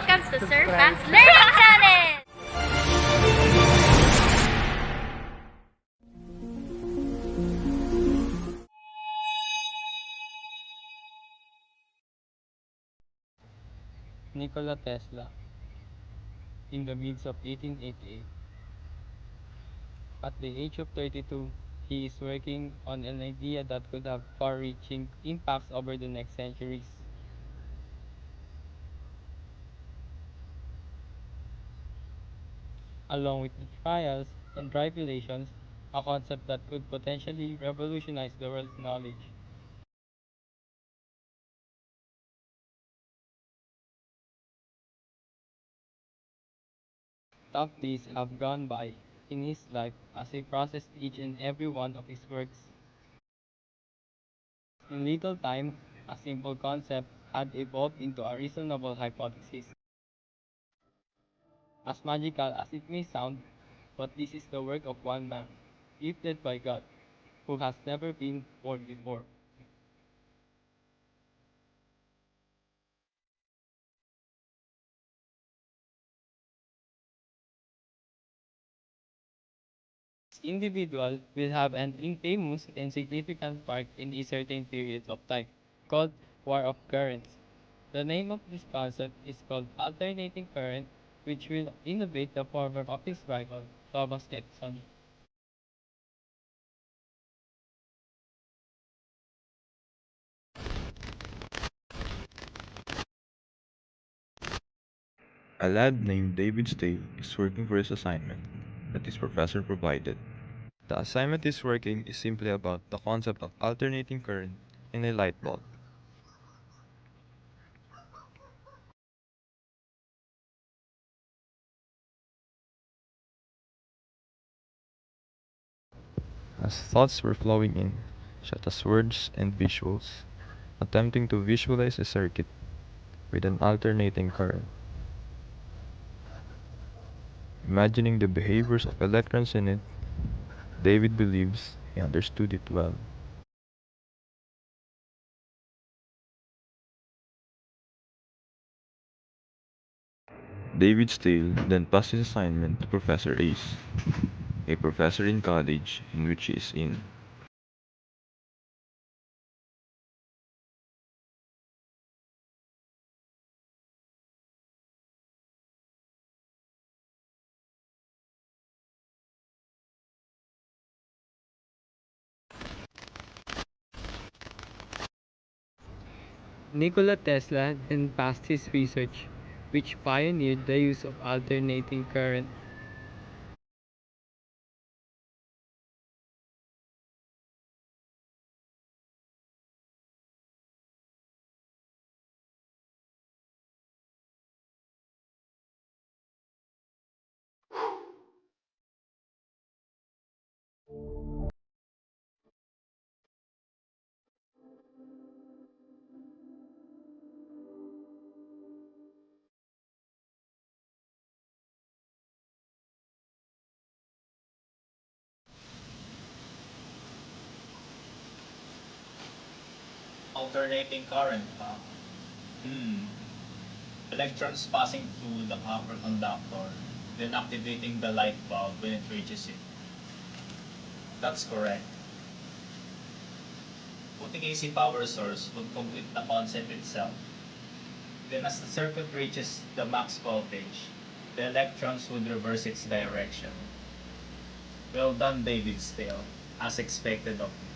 Welcome to Sir Pam's Learning Channel! Nikola Tesla, in the midst of 1888. At the age of 32, he is working on an idea that could have far-reaching impacts over the next centuries. Along with the trials and tribulations, a concept that could potentially revolutionize the world's knowledge. Tough days have gone by in his life as he processed each and every one of his works. In little time, a simple concept had evolved into a reasonable hypothesis. As magical as it may sound, but this is the work of one man, gifted by God, who has never been born before. This individual will have an infamous and significant part in a certain period of time, called War of Currents. The name of this concept is called alternating current, which will innovate the former of his rival, Thomas Edison. A lad named David Stale is working for his assignment that his professor provided. The assignment he's working is simply about the concept of alternating current in a light bulb. As thoughts were flowing in, such as words and visuals, attempting to visualize a circuit with an alternating current, imagining the behaviors of electrons in it, David believes he understood it well. David Steele then passed his assignment to Professor Ace, a professor in college in which he is in. Nikola Tesla then passed his research, which pioneered the use of alternating current. Alternating current, huh? Hmm. Electrons passing through the copper conductor, then activating the light bulb when it reaches it. That's correct. Putting AC power source would complete the concept itself. Then as the circuit reaches the max voltage, the electrons would reverse its direction. Well done, David Steele, as expected of you.